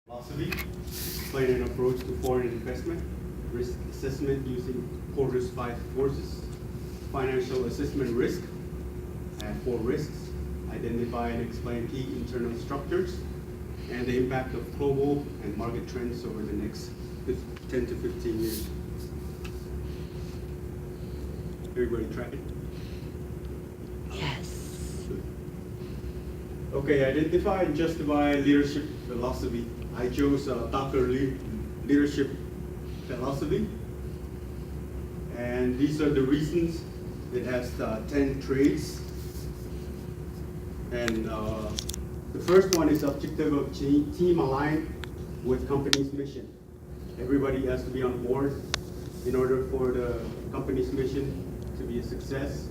Philosophy, explain an approach to foreign investment, risk assessment using Porter's 5 forces, financial assessment risk, and 4 risks, identify and explain key internal structures, and the impact of global and market trends over the next 10 to 15 years. Everybody tracking? Yes. Okay, identify and justify leadership philosophy. I chose Tucker leadership philosophy, and these are the reasons. It has 10 traits, and the first one is objective of team aligned with company's mission. Everybody has to be on board in order for the company's mission to be a success.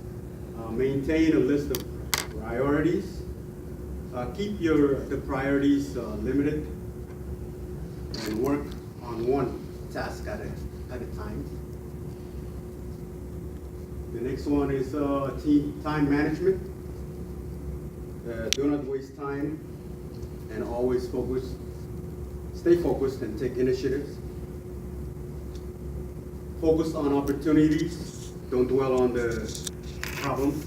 Maintain a list of priorities. Keep the priorities limited and work on one task at a time. The next one is time management. Do not waste time and always stay focused and take initiatives. Focus on opportunities, don't dwell on the problems.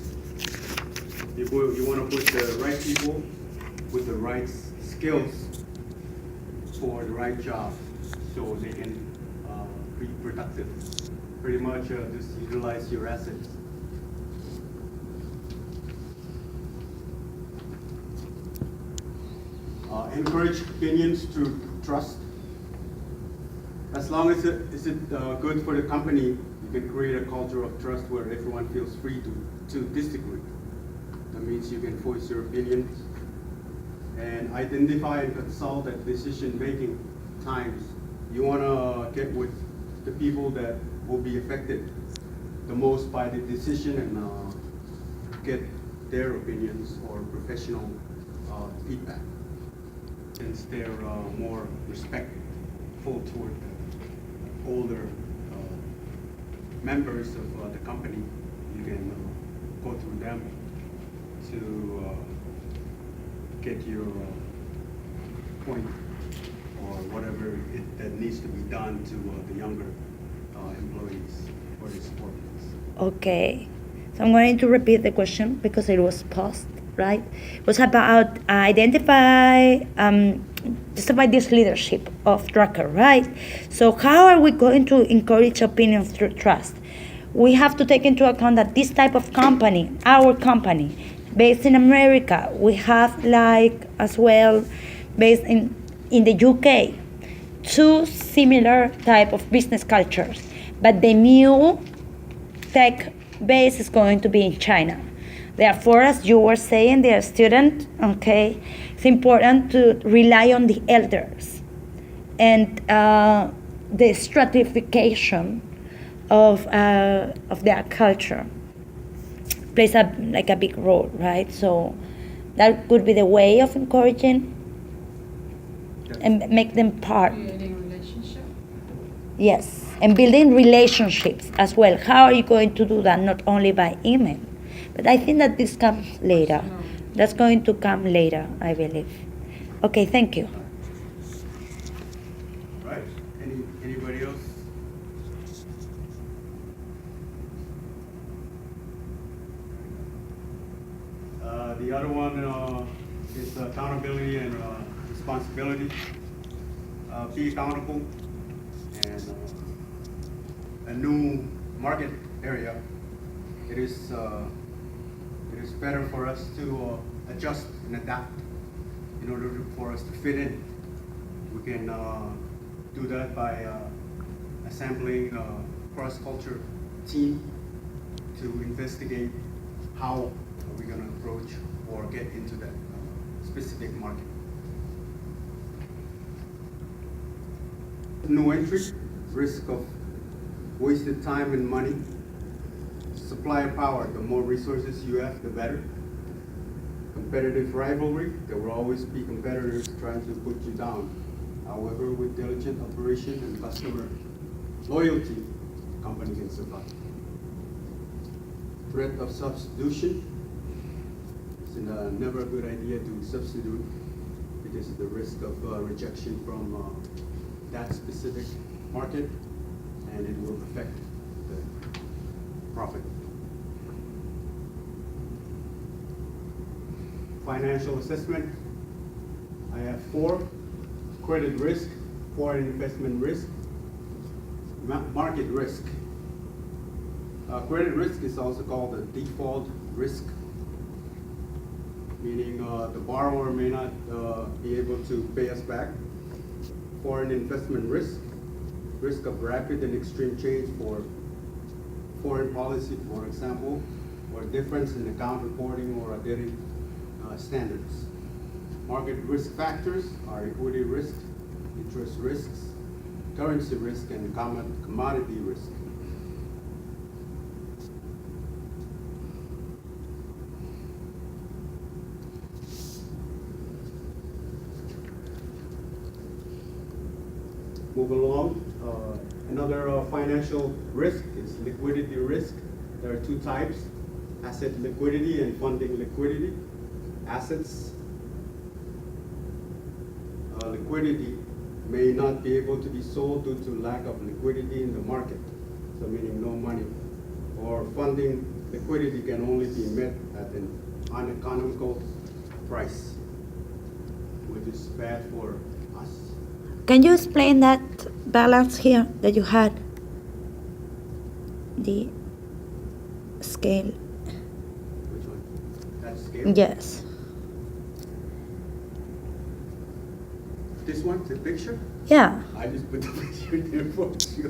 You want to put the right people with the right skills for the right job so they can be productive. Pretty much just utilize your assets. Encourage opinions to trust. As long as it's good for the company, you can create a culture of trust where everyone feels free to disagree. That means you can voice your opinions and identify and consult at decision-making times. You want to get with the people that will be affected the most by the decision and get their opinions or professional feedback, since they're more respectful toward the older members of the company. You can go through them to get your point or whatever that needs to be done to the younger employees for the support. Okay. So I'm going to repeat the question because it was paused, right? It was about justify this leadership of Drucker, right? So how are we going to encourage opinion through trust? We have to take into account that this type of company, our company, based in America, we have like as well based in the UK, 2 similar type of business cultures, but the new tech base is going to be in China. Therefore, as you were saying, dear student, okay, it's important to rely on the elders and the stratification of their culture plays a big role, right? So that could be the way of encouraging and make them part. Creating relationship. Yes, and building relationships as well. How are you going to do that? Not only by email, but I think that this comes later. That's going to come later, I believe. Okay, thank you. Right? Anybody else? The other one is accountability and responsibility. Be accountable, and a new market area. It is better for us to adjust and adapt in order for us to fit in. We can do that by assembling a cross-culture team to investigate how are we going to approach or get into that specific market. New entry, risk of wasted time and money. Supplier power, the more resources you have, the better. Competitive rivalry, there will always be competitors trying to put you down. However, with diligent operation and customer loyalty, the company can survive. Threat of substitution, it's never a good idea to substitute is the risk of rejection from that specific market, and it will affect the profit. Financial assessment, I have 4: credit risk, foreign investment risk, market risk. Credit risk is also called the default risk, meaning the borrower may not be able to pay us back. Foreign investment risk, risk of rapid and extreme change for foreign policy, for example, or difference in account reporting or auditing standards. Market risk factors are equity risk, interest risks, currency risk, and commodity risk. Move along. Another financial risk is liquidity risk. There are 2 types: asset liquidity and funding liquidity. Assets liquidity may not be able to be sold due to lack of liquidity in the market, so meaning no money. Or funding liquidity can only be met at an uneconomical price, which is bad for us. Can you explain that balance here that you had? The scale. Which one? That scale? Yes. This one, the picture? Yeah. I just put the picture there for you.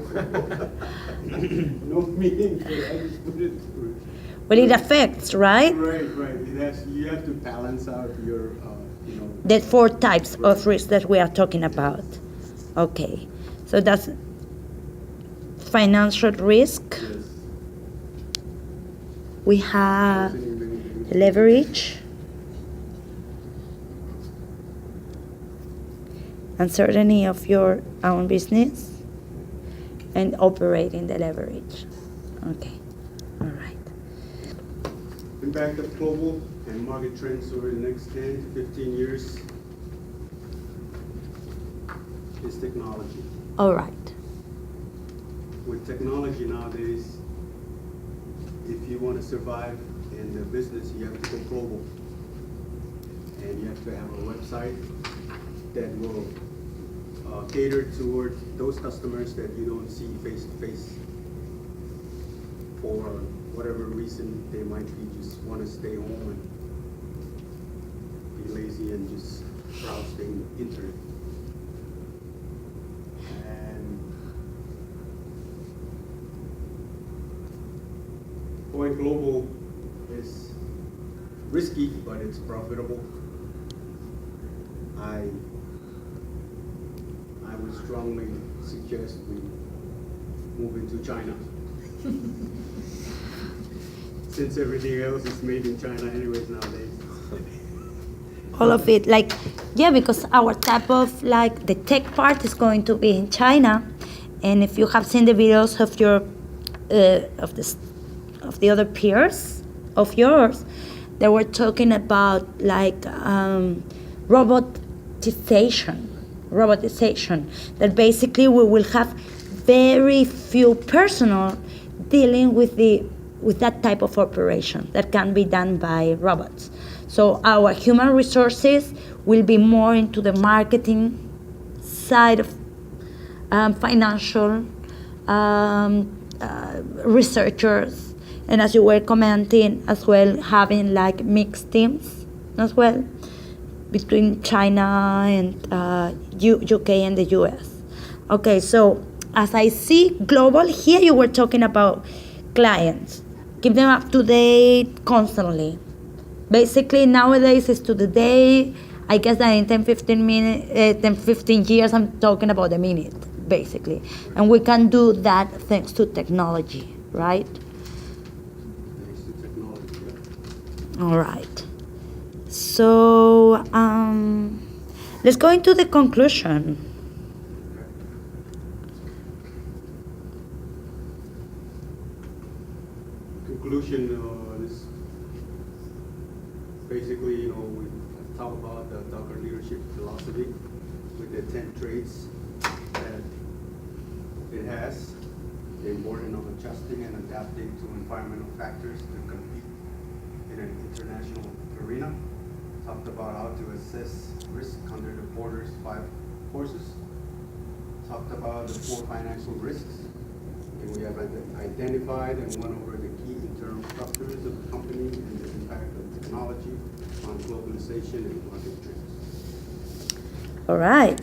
No meaning, but I just put it through. Well, it affects, right? Right. You have to balance out your, The 4 types of risk that we are talking about. Okay. So that's financial risk. Yes. We have leverage, uncertainty of your own business, and operating the leverage. Okay. All right. Impact of global and market trends over the next 10 to 15 years is technology. All right. With technology nowadays, if you want to survive in the business, you have to go global. And you have to have a website that will cater toward those customers that you don't see face to face. For whatever reason, they might be just want to stay home and be lazy and just browse the internet. And going global is risky, but it's profitable. I would strongly suggest we move into China. Since everything else is made in China anyways nowadays. All of it, because our type of the tech part is going to be in China, and if you have seen the videos of your of the other peers of yours, they were talking about robotization, that basically we will have very few personnel dealing with that type of operation that can be done by robots. So our human resources will be more into the marketing side of financial researchers, and as you were commenting as well, having mixed teams as well between China and UK and the US. Okay, so as I see global, here you were talking about clients. Keep them up to date constantly. Basically, nowadays it's to the day. I guess that in 10-15 years, I'm talking about the minute, basically. And we can do that thanks to technology, right? Thanks to technology, yeah. All right. So let's go into the conclusion. Conclusion is basically, we talk about the Docker leadership philosophy. traits that it has, the importance of adjusting and adapting to environmental factors to compete in an international arena. Talked about how to assess risk under the Porter's 5 courses. Talked about the 4 financial risks. And we have identified and went over the key internal structures of the company and the impact of technology on globalization and market trends. All right.